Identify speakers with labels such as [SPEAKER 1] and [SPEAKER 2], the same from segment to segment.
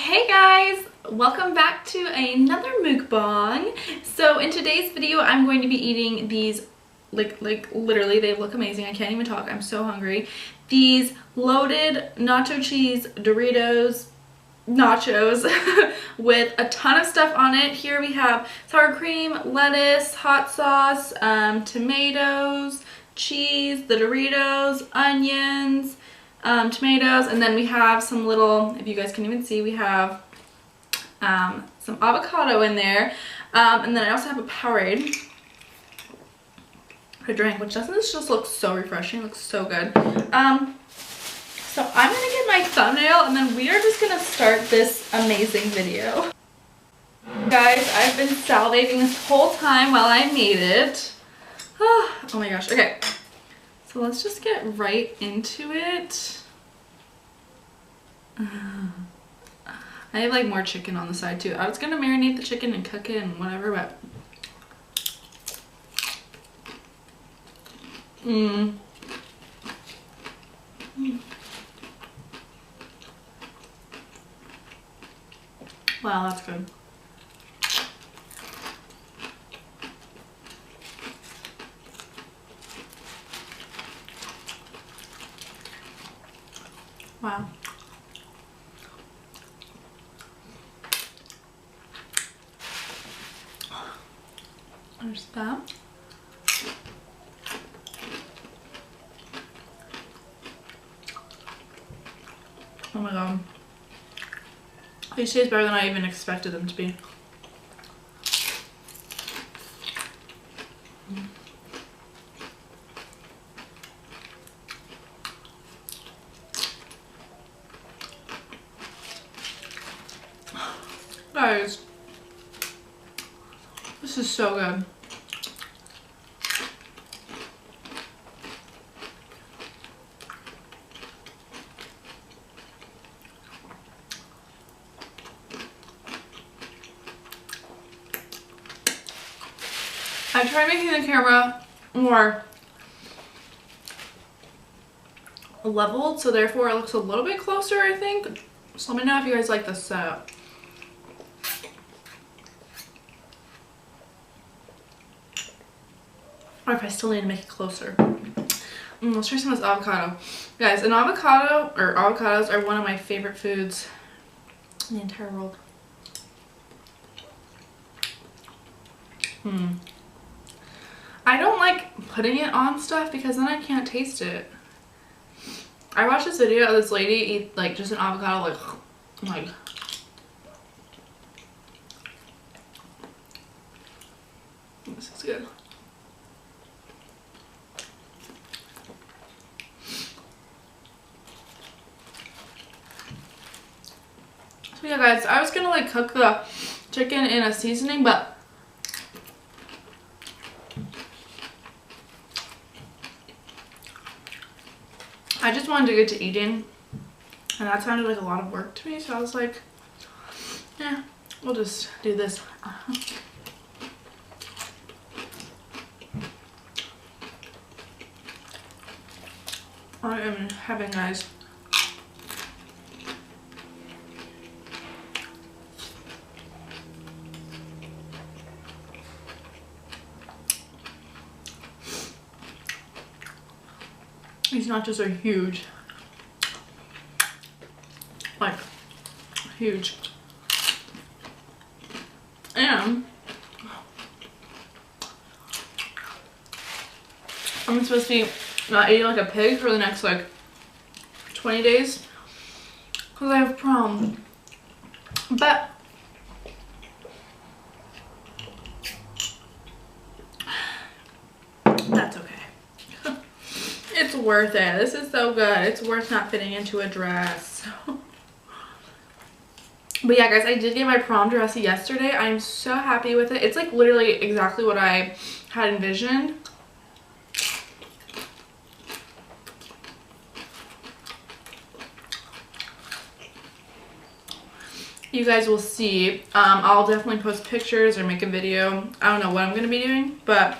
[SPEAKER 1] Hey guys, welcome back to another mukbang. So in today's video I'm going to be eating these like literally they look amazing. I can't even talk, I'm so hungry. These loaded nacho cheese Doritos nachos with a ton of stuff on it. Here we have sour cream, lettuce, hot sauce, tomatoes, cheese, the Doritos, onions, tomatoes, and then we have some little, if you guys can even see, we have some avocado in there, and then I also have a Powerade to drink, which doesn't this just look so refreshing, it looks so good. So I'm gonna get my thumbnail and then we are just gonna start this amazing video. Guys, I've been salivating this whole time while I made it. Oh my gosh, okay. So let's just get right into it. I have like more chicken on the side too. I was gonna marinate the chicken and cook it and whatever, but wow, that's good. Wow. There's that. Oh my god. These taste better than I even expected them to be. Guys, this is so good. I tried making the camera more leveled, so therefore it looks a little bit closer, I think. So let me know if you guys like this setup. Or if I still need to make it closer. Let's try some of this avocado. Guys, an avocado, or avocados, are one of my favorite foods in the entire world. I don't like putting it on stuff because then I can't taste it. I watched this video of this lady eat like just an avocado like this is good. So yeah guys, I was gonna like cook the chicken in a seasoning, but I just wanted to get to eating and that sounded like a lot of work to me, so I was like, yeah, we'll just do this. I am in heaven, guys. These nachos are huge. Like, huge. And I'm supposed to be not eating like a pig for the next like 20 days because I have prom. But that's okay. It's worth it. This is so good. It's worth not fitting into a dress. But yeah guys, I did get my prom dress yesterday. I'm so happy with it. It's like literally exactly what I had envisioned. You guys will see. I'll definitely post pictures or make a video. I don't know what I'm going to be doing, but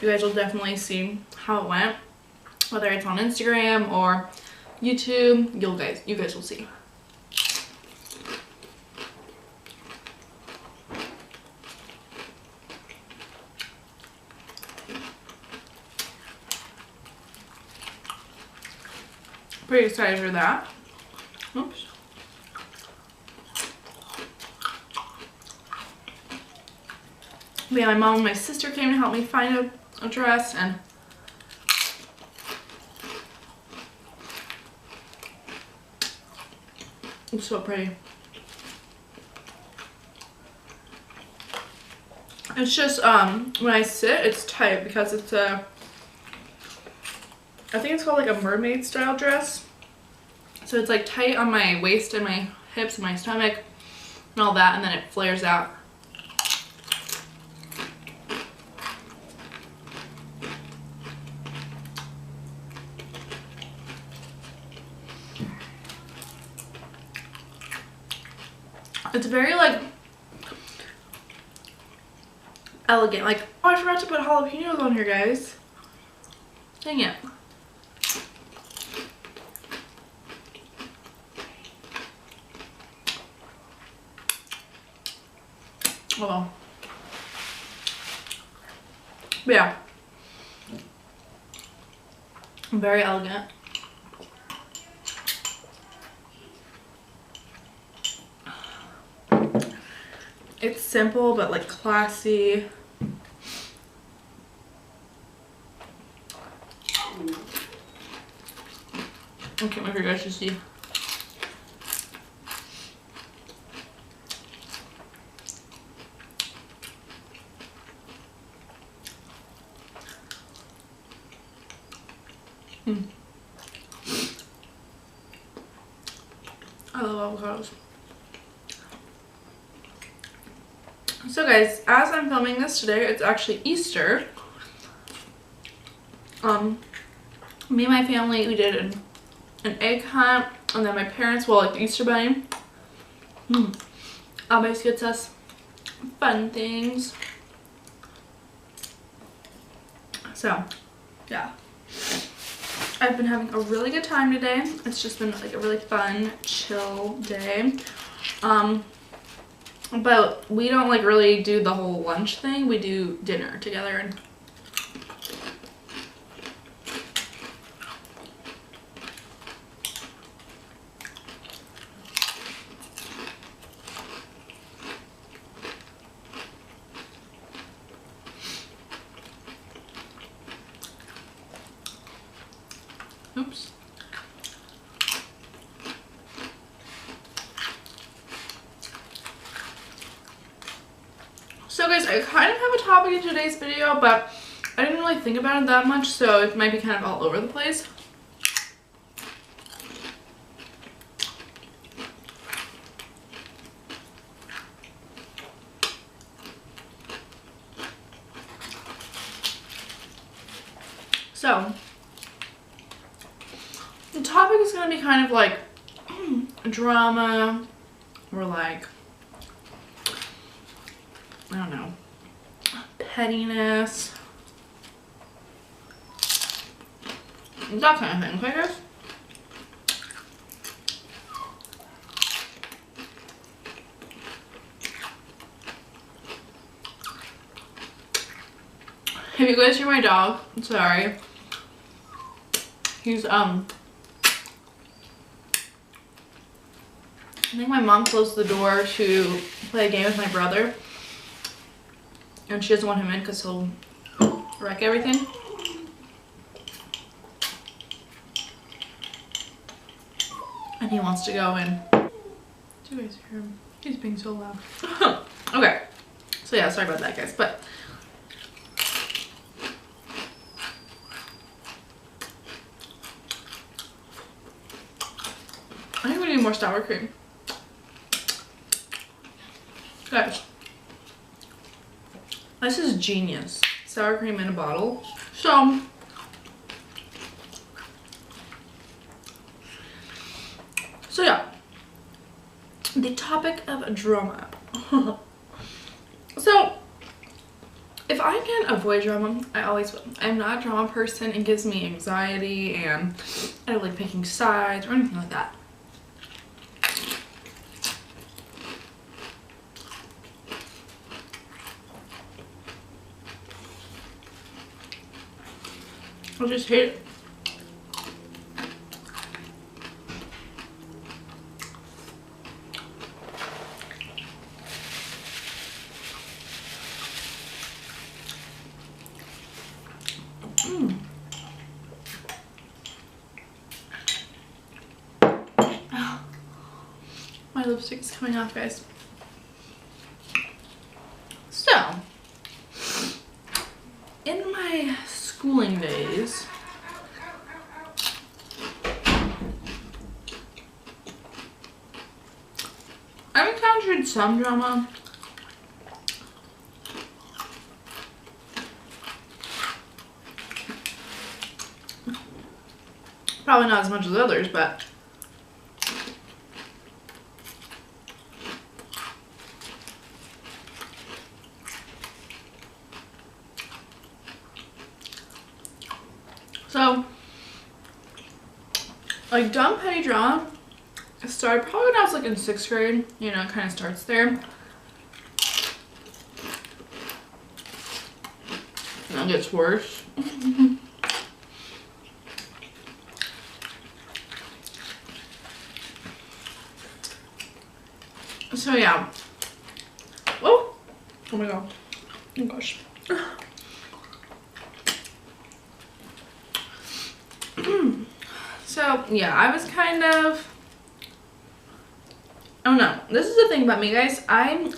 [SPEAKER 1] you guys will definitely see how it went. Whether it's on Instagram or YouTube, you guys will see. pretty excited for that. Oops. But yeah, my mom and my sister came to help me find a dress, and it's so pretty. It's just when I sit, it's tight because it's a, I think it's called like a mermaid style dress. So it's like tight on my waist and my hips and my stomach and all that, and then it flares out. It's very like elegant. Like, oh, I forgot to put jalapenos on here, guys. Dang it. Oh well. But yeah. Very elegant. It's simple but like classy. I can't wait for you guys to see. I love avocados. So guys, as I'm filming this today, it's actually Easter. Me and my family, we did an egg hunt, and then my parents, well, like the Easter bunny, always gets us fun things. So, yeah. I've been having a really good time today. It's just been like a really fun, chill day. But we don't like really do the whole lunch thing. We do dinner together. And oops. So guys, I kind of have a topic in today's video, but I didn't really think about it that much, so it might be kind of all over the place. So, the topic is going to be kind of like drama, or like, I don't know, pettiness, that kind of thing, okay guys? If you guys hear my dog, I'm sorry. He's, I think my mom closed the door to play a game with my brother. And she doesn't want him in because he'll wreck everything. And he wants to go in. Do you guys hear him? He's being so loud. Okay. So yeah, sorry about that guys. But I think we need more sour cream. Guys. This is genius. Sour cream in a bottle. So, yeah. The topic of drama. So, if I can avoid drama, I always will. I'm not a drama person. It gives me anxiety, and I don't like picking sides or anything like that. I just hate it. lipstick is coming off, guys. So, in my schooling days, I've encountered some drama. Probably not as much as others, but so, like, dumb petty drama started probably when I was like in 6th grade. You know, it kind of starts there. And it gets worse. So yeah. Oh my god. Oh gosh. So yeah, I was kind of, I don't know. This is the thing about me, guys. I'm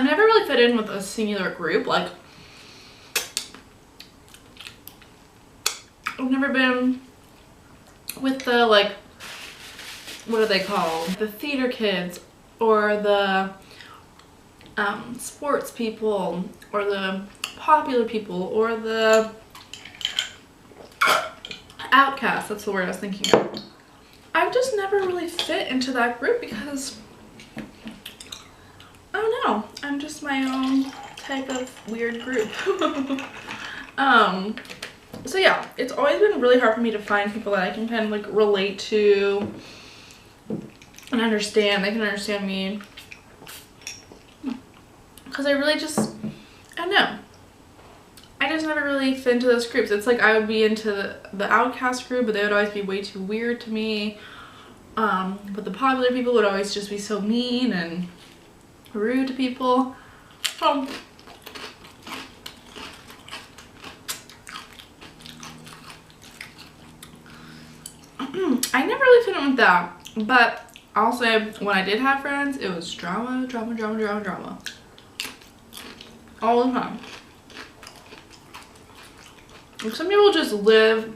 [SPEAKER 1] never really fit in with a singular group. Like, I've never been with the, like, what are they called? The theater kids, or the sports people, or the popular people, or the outcasts. That's the word I was thinking of. I've just never really fit into that group because I don't know, I'm just my own type of weird group. So yeah, it's always been really hard for me to find people that I can kind of like relate to and understand. They can understand me, because I really just, I don't know, I just never really fit into those groups. It's like I would be into the outcast group, but they would always be way too weird to me. But the popular people would always just be so mean and rude to people. I never really fit in with that, but I'll say when I did have friends, it was drama, drama, drama, drama, drama. All the time. Like, some people just live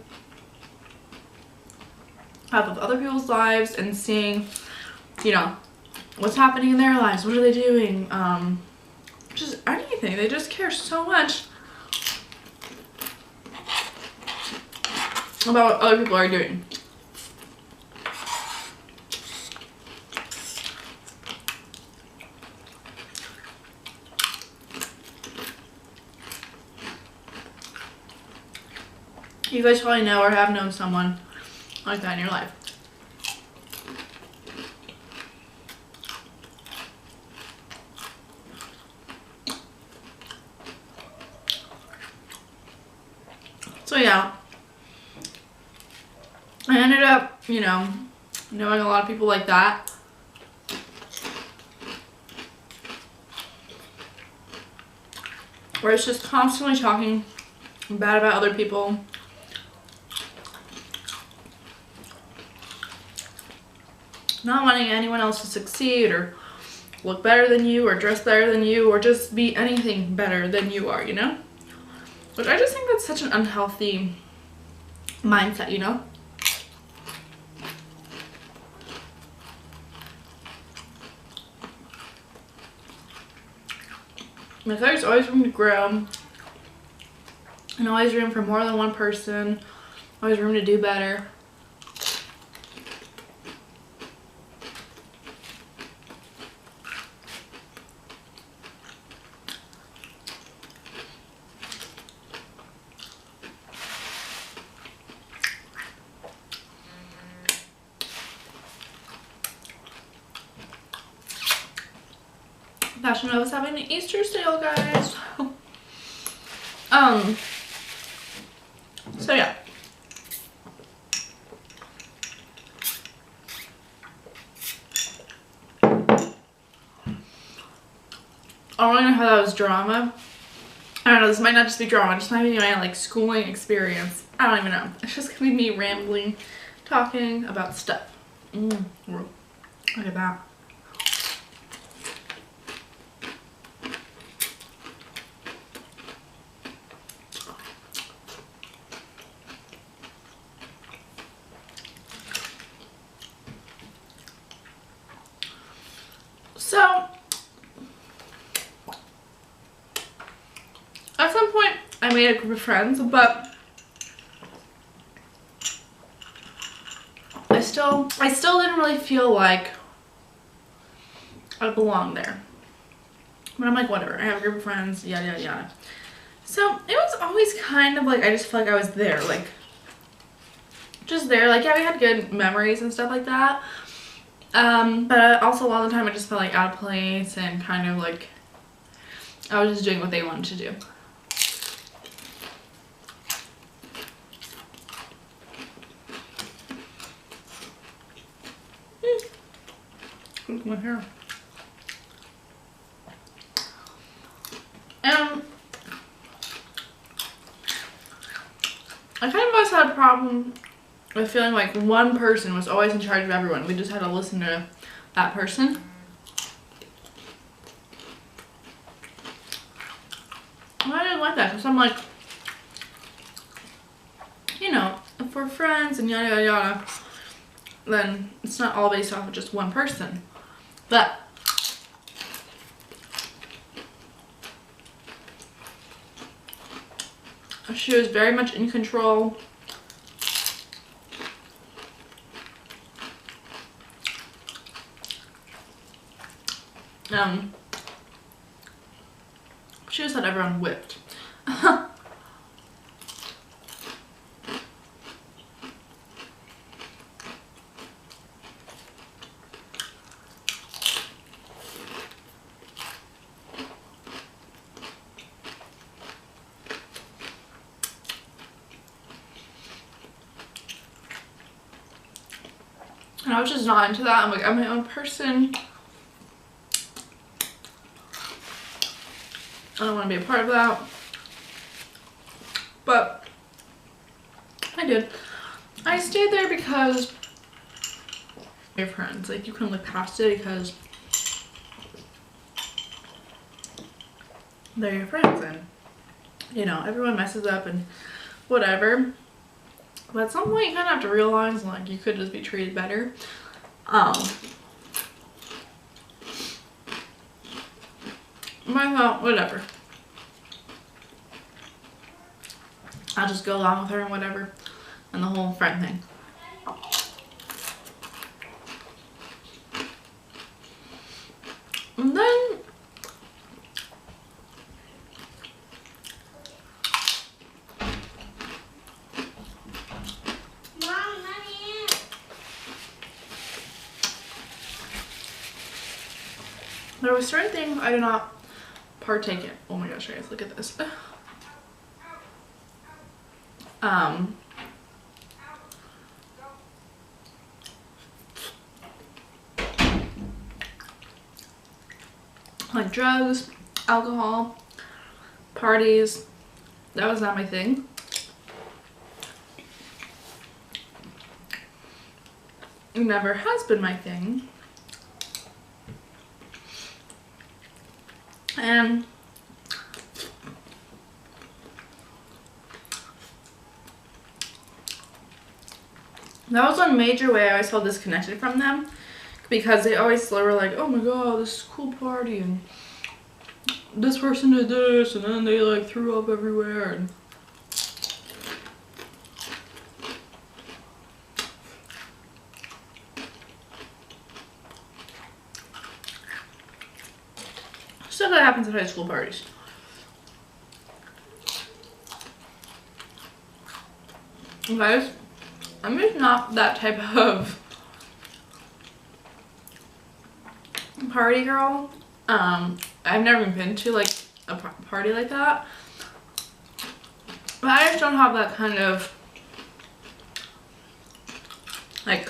[SPEAKER 1] off of other people's lives and seeing, you know, what's happening in their lives, what are they doing, just anything. They just care so much about what other people are doing. You guys probably know or have known someone like that in your life. So yeah, I ended up, you know, knowing a lot of people like that. Where it's just constantly talking bad about other people. Not wanting anyone else to succeed or look better than you or dress better than you or just be anything better than you are, you know? Which I just think that's such an unhealthy mindset, you know? Like, there's always room to grow, and always room for more than one person, always room to do better. Fashion Nova's having an Easter sale, guys. So yeah. I don't even know how that was drama. I don't know, this might not just be drama, this might be my like schooling experience. I don't even know. It's just gonna be me rambling, talking about stuff. Look at that. So, at some point, I made a group of friends, but I still didn't really feel like I belonged there. But I'm like, whatever, I have a group of friends, yada yada yada. So it was always kind of like, I just felt like I was there, like, just there. Like, yeah, we had good memories and stuff like that. But also a lot of the time I just felt like out of place and kind of like I was just doing what they wanted to do. Look at my hair. I kind of always had a problem with feeling like one person was always in charge of everyone. We just had to listen to that person. And I didn't like that because I'm like, you know, if we're friends and yada yada yada, then it's not all based off of just one person. But she was very much in control. She just had everyone whipped. And I was just not into that. I'm like, I'm my own person. I don't want to be a part of that. But I did. I stayed there because they're friends. Like, you can look past it because they're your friends, and you know, everyone messes up and whatever. But at some point you kind of have to realize like you could just be treated better. I thought, whatever. I'll just go along with her and whatever. And the whole friend thing. And then there were certain things I did not partake in. Oh my gosh, guys, look at this. Like drugs, alcohol, parties, that was not my thing. It never has been my thing. And that was one major way I always felt disconnected from them, because they always were like, oh my god, this is a cool party and this person did this, and then they like threw up everywhere. And stuff that happens at high school parties. Guys, I'm just not that type of party girl. I've never been to like a party like that, but I just don't have that kind of like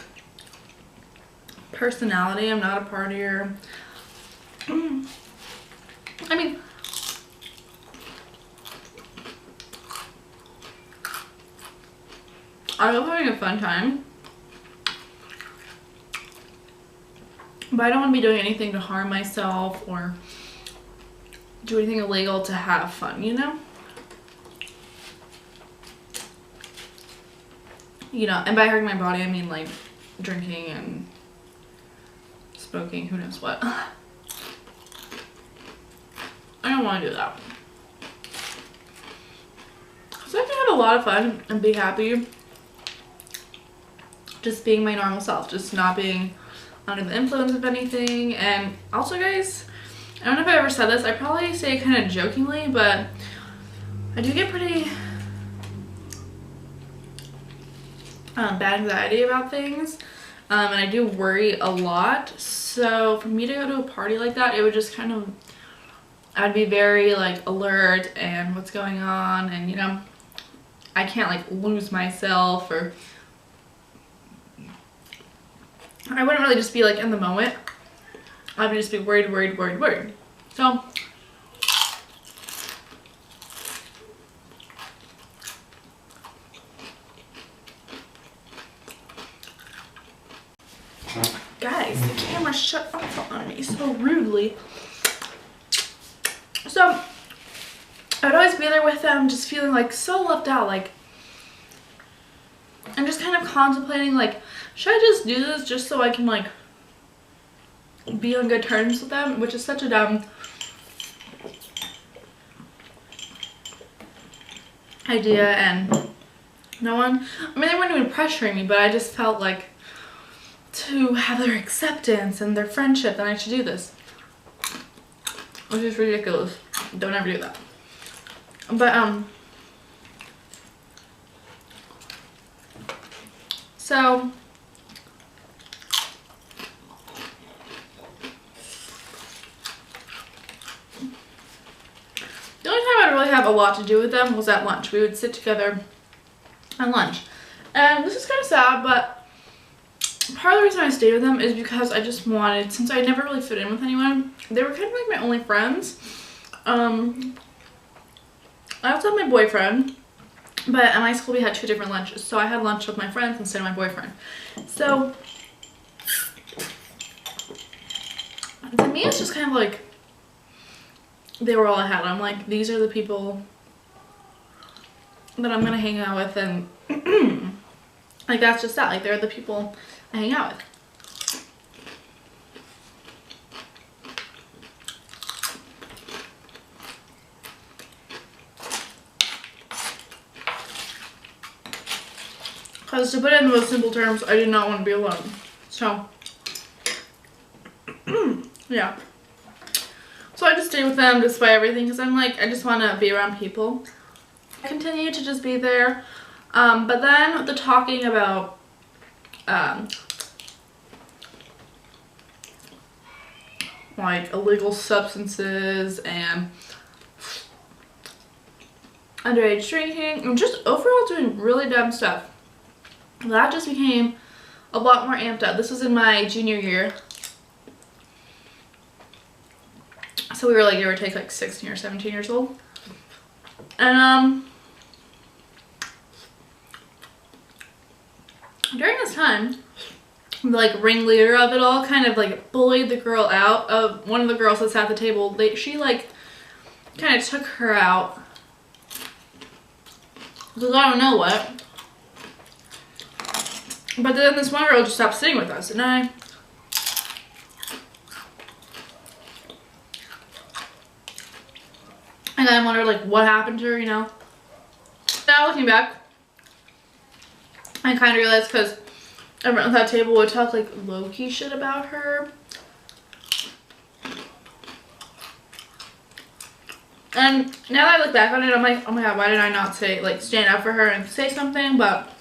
[SPEAKER 1] personality. I'm not a partier. I mean, I love having a fun time, but I don't want to be doing anything to harm myself or do anything illegal to have fun, you know? You know, and by hurting my body, I mean like drinking and smoking, who knows what. I don't want to do that. So I can have a lot of fun and be happy just being my normal self, just not being under the influence of anything. And also, guys, I don't know if I ever said this, I probably say it kind of jokingly, but I do get pretty bad anxiety about things, and I do worry a lot. So for me to go to a party like that, it would just kind of, I'd be very like alert and what's going on, and you know, I can't like lose myself, or I wouldn't really just be like in the moment. I would just be worried. So guys, the camera shut off on me so rudely. So I would always be there with them, just feeling like so left out, like I'm just kind of contemplating like, should I just do this just so I can like be on good terms with them, which is such a dumb idea. And no one, I mean, they weren't even pressuring me, but I just felt like to have their acceptance and their friendship, then I should do this, which is ridiculous. Don't ever do that. But so the only time I'd really have a lot to do with them was at lunch. We would sit together at lunch, and this is kind of sad, but part of the reason I stayed with them is because I just wanted, since I never really fit in with anyone, they were kind of like my only friends. I also had my boyfriend, but at my school we had 2 different lunches, so I had lunch with my friends instead of my boyfriend. So to me, it's just kind of like they were all I had. I'm like, these are the people that I'm gonna hang out with, and like that's just that. Like, they're the people I hang out with. Because to put it in the most simple terms, I did not want to be alone. So yeah. So I just stay with them despite everything, because I'm like, I just want to be around people. I continue to just be there. But then the talking about like illegal substances and underage drinking and just overall doing really dumb stuff, that just became a lot more amped up. This was in my junior year. So we were like, give or take, like 16 or 17 years old. And during this time, the like ringleader of it all kind of like bullied the girl out of one of the girls that sat at the table. She like kind of took her out because I don't know what. But then this one girl just stopped sitting with us, and I wondered like what happened to her, you know. Now looking back, I kind of realized because everyone at that table would talk like low-key shit about her. And now that I look back on it, I'm like, oh my god, why did I not say, like, stand up for her and say something? But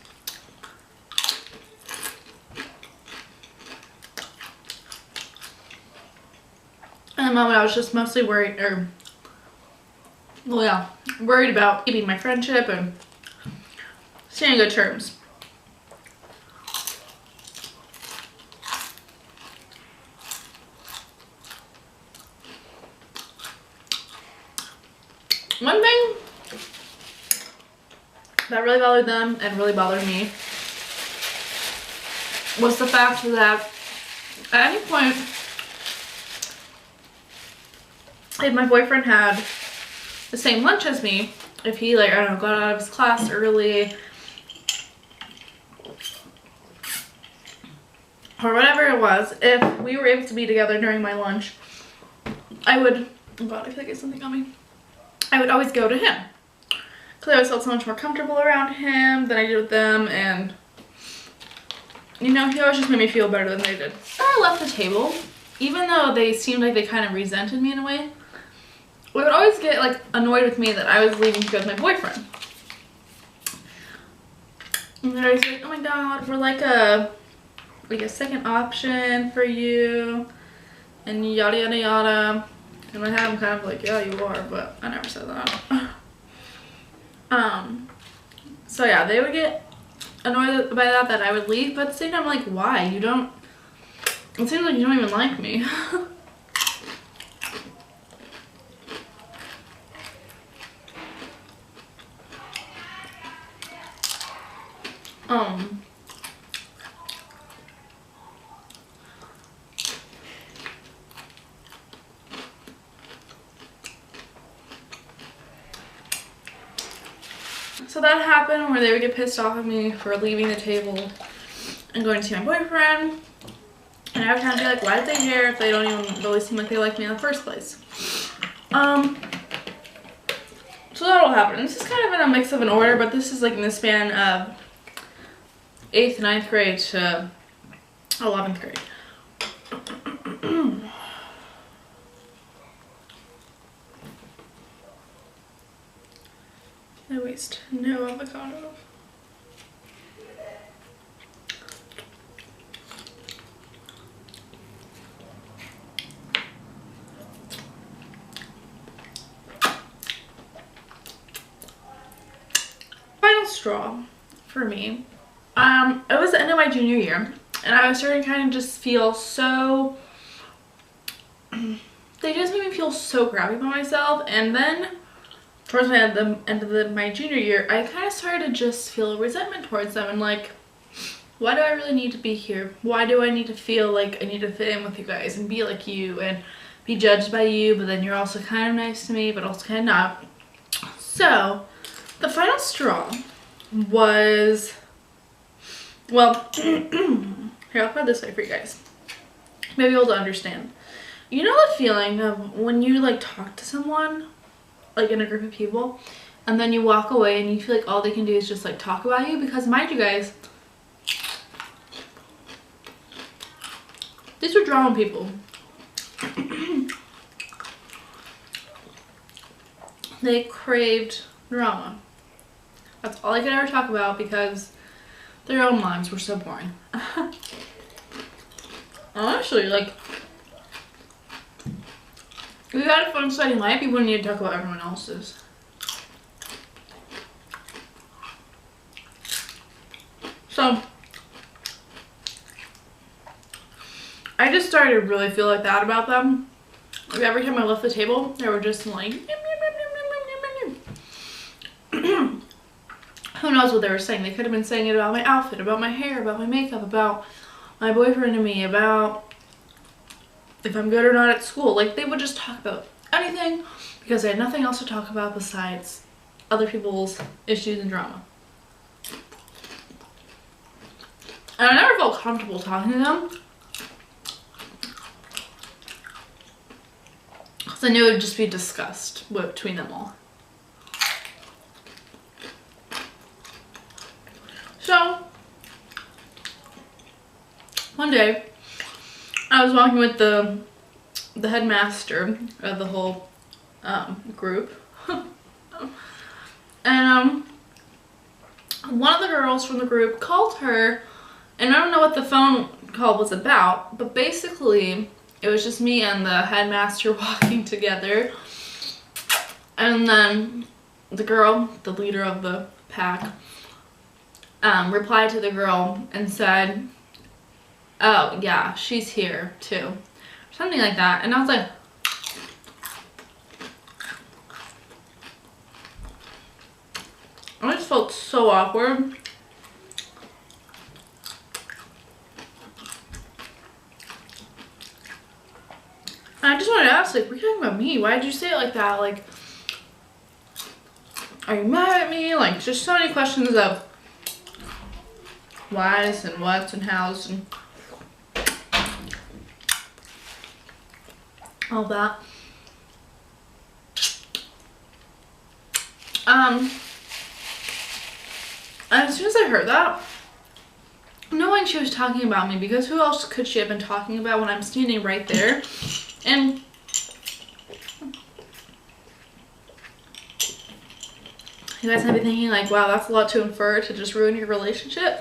[SPEAKER 1] in the moment, I was just mostly worried, or well, yeah, worried about keeping my friendship and staying on good terms. One thing that really bothered them and really bothered me was the fact that at any point, if my boyfriend had the same lunch as me, if he, like, I don't know, got out of his class early or whatever it was, if we were able to be together during my lunch, I would, oh god, I feel like it's something on me. I would always go to him. Because I always felt so much more comfortable around him than I did with them, and you know, he always just made me feel better than they did. I left the table, even though they seemed like they kind of resented me in a way, they would always get like annoyed with me that I was leaving to go with my boyfriend. And they're always like, oh my god, we're like a second option for you, and yada yada yada. And I have them kind of like, yeah, you are, but I never said that. So yeah, they would get annoyed by that I would leave, but at the same time, I'm like, why? You don't, it seems like you don't even like me. So that happened where they would get pissed off at me for leaving the table and going to see my boyfriend. And I would kind of be like, why did they care if they don't even really seem like they like me in the first place? So that'll happen. This is kind of in a mix of an order, but this is like in the span of 8th, 9th grade to 11th grade. I waste no avocado. Final straw for me. It was the end of my junior year, and I was starting to kind of just feel so, they just made me feel so crappy about myself. And then towards the end of my junior year, I kind of started to just feel resentment towards them, and like, why do I really need to be here? Why do I need to feel like I need to fit in with you guys and be like you and be judged by you, but then you're also kind of nice to me, but also kind of not. So the final straw was, well, here, I'll put it this way for you guys. Maybe you'll understand. You know the feeling of when you like talk to someone, like in a group of people, and then you walk away and you feel like all they can do is just like talk about you? Because mind you guys, these were drama people. They craved drama. That's all I could ever talk about because their own lives were so boring. Honestly, like, if you had a fun, exciting life, you wouldn't need to talk about everyone else's. So, I just started to really feel like that about them. Like, every time I left the table, they were just like, who knows what they were saying. They could have been saying it about my outfit, about my hair, about my makeup, about my boyfriend and me, about if I'm good or not at school. Like, they would just talk about anything because they had nothing else to talk about besides other people's issues and drama. And I never felt comfortable talking to them because I knew it would just be discussed between them all. So, one day, I was walking with the headmaster of the whole group, and one of the girls from the group called her, and I don't know what the phone call was about, but basically it was just me and the headmaster walking together, and then the girl, the leader of the pack, replied to the girl and said, oh yeah, she's here too, something like that. And I was like, just felt so awkward. I just wanted to ask, like, were you talking about me? Why did you say it like that? Like, are you mad at me? Like, just so many questions of whys and whats and hows and all that. As soon as I heard that, knowing she was talking about me, because who else could she have been talking about when I'm standing right there? And you guys might be thinking like, wow, that's a lot to infer to just ruin your relationship.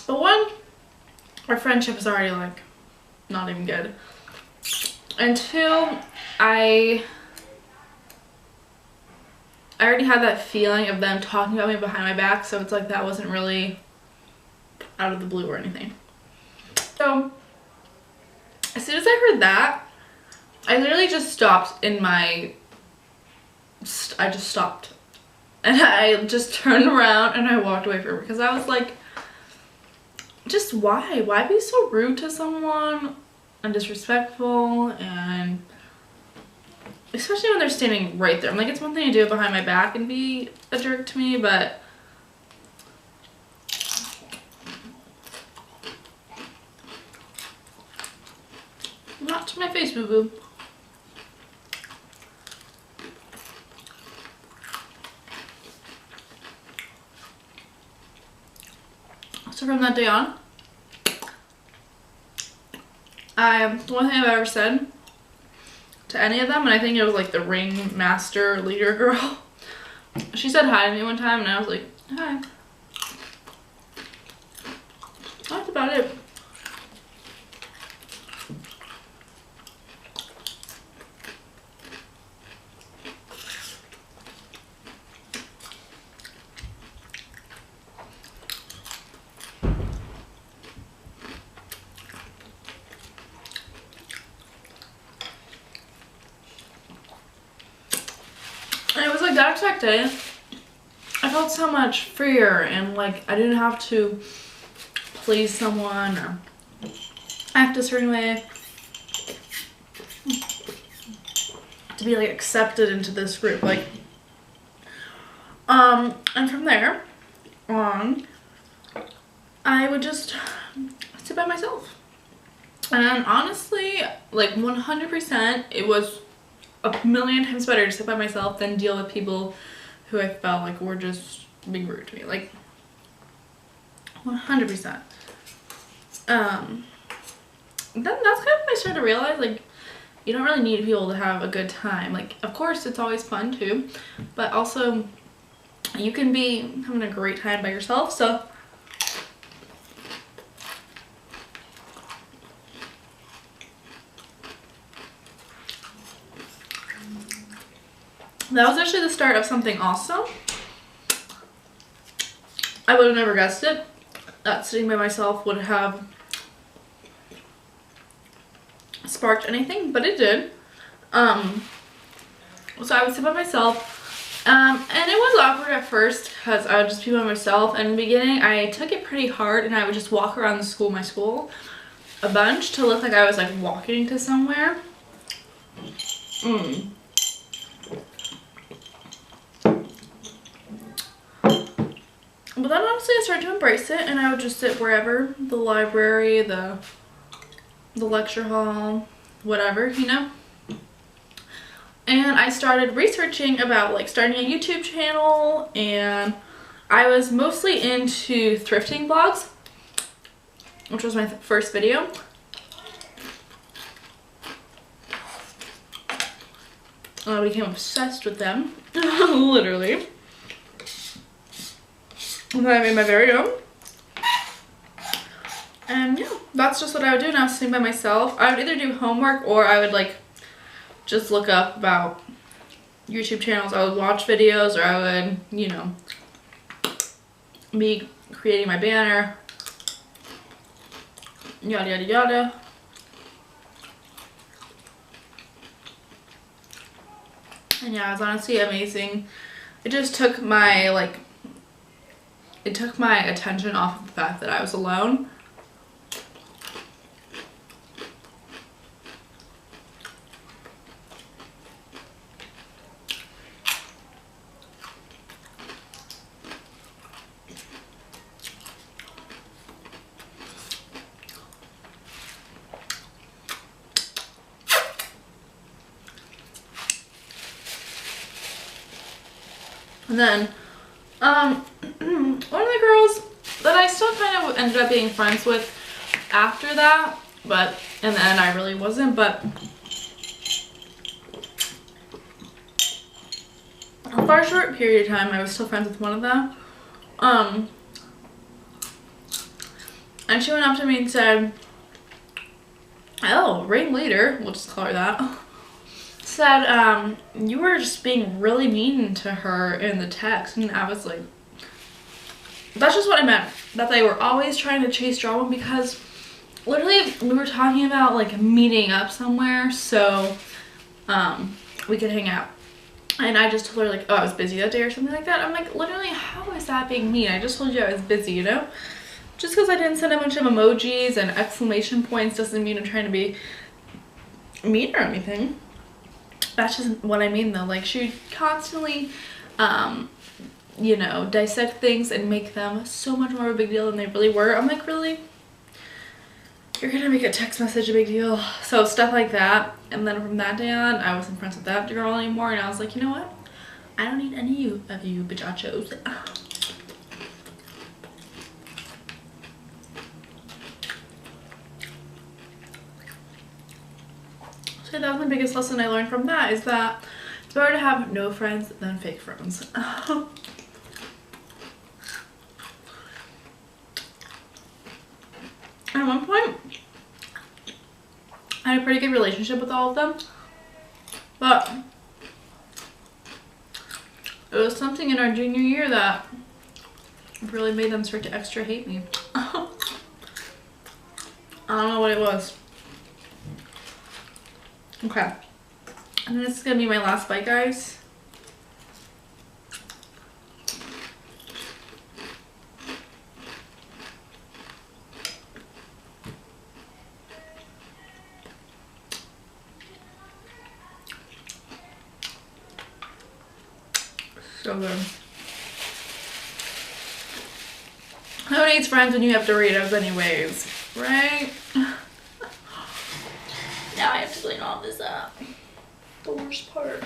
[SPEAKER 1] But one, our friendship is already like not even good. And two, I already had that feeling of them talking about me behind my back, so it's like that wasn't really out of the blue or anything. So as soon as I heard that, I literally just stopped in my, I just stopped. And I just turned around and I walked away from her because I was like, just why? Why be so rude to someone and disrespectful, and especially when they're standing right there. I'm like, it's one thing to do it behind my back and be a jerk to me, but not to my face, boo-boo. So from that day on, the one thing I've ever said to any of them, and I think it was like the ring master leader girl, she said hi to me one time and I was like, hi. That's about it. And it was like that exact day, I felt so much freer and like I didn't have to please someone or act a certain way to be like accepted into this group. Like, and from there on, I would just sit by myself. And honestly, like 100%, it was a million times better to sit by myself than deal with people who I felt like were just being rude to me. Like 100%. Then that's kind of when I started to realize, like, you don't really need people to have a good time. Like, of course it's always fun too, but also you can be having a great time by yourself. So that was actually the start of something awesome. I would have never guessed it, that sitting by myself would have sparked anything, but it did. So I would sit by myself, and it was awkward at first because I would just be by myself, and in the beginning I took it pretty hard and I would just walk around my school a bunch to look like I was like walking to somewhere. But then honestly I started to embrace it, and I would just sit wherever, the library, the lecture hall, whatever, you know. And I started researching about like starting a YouTube channel, and I was mostly into thrifting vlogs, which was my first video. I became obsessed with them, literally. And then I made my very own. And yeah, that's just what I would do now, sitting by myself. I would either do homework or I would like just look up about YouTube channels. I would watch videos, or I would, you know, be creating my banner, yada yada yada. And yeah, it was honestly amazing. It just took my like it took my attention off of the fact that I was alone. And then, one of the girls that I still kind of ended up being friends with after that, but in the end I really wasn't, but for a short period of time I was still friends with one of them. And she went up to me and said, oh, ringleader, we'll just call her that, said, you were just being really mean to her in the text. And I was like, that's just what I meant, that they were always trying to chase drama, because literally we were talking about like meeting up somewhere so we could hang out, and I just told her like, oh, I was busy that day or something like that. I'm like, literally, how is that being mean? I just told you I was busy, you know? Just because I didn't send a bunch of emojis and exclamation points doesn't mean I'm trying to be mean or anything. That's just what I mean though. Like, she would constantly you know, dissect things and make them so much more of a big deal than they really were. I'm like, really? You're gonna make a text message a big deal? So stuff like that. And then from that day on, I wasn't friends with that girl anymore, and I was like, you know what? I don't need any of you bitchachos. So that was the biggest lesson I learned from that, is that it's better to have no friends than fake friends. At one point, I had a pretty good relationship with all of them, but it was something in our junior year that really made them start to extra hate me. I don't know what it was. Okay, and this is gonna be my last bite, guys. So good. Who needs friends when you have Doritos anyways, right? Now I have to clean all this up. The worst part.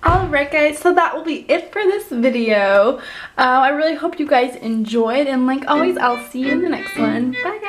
[SPEAKER 1] Alright guys, so that will be it for this video. I really hope you guys enjoyed, and like always, I'll see you in the next one. Bye guys!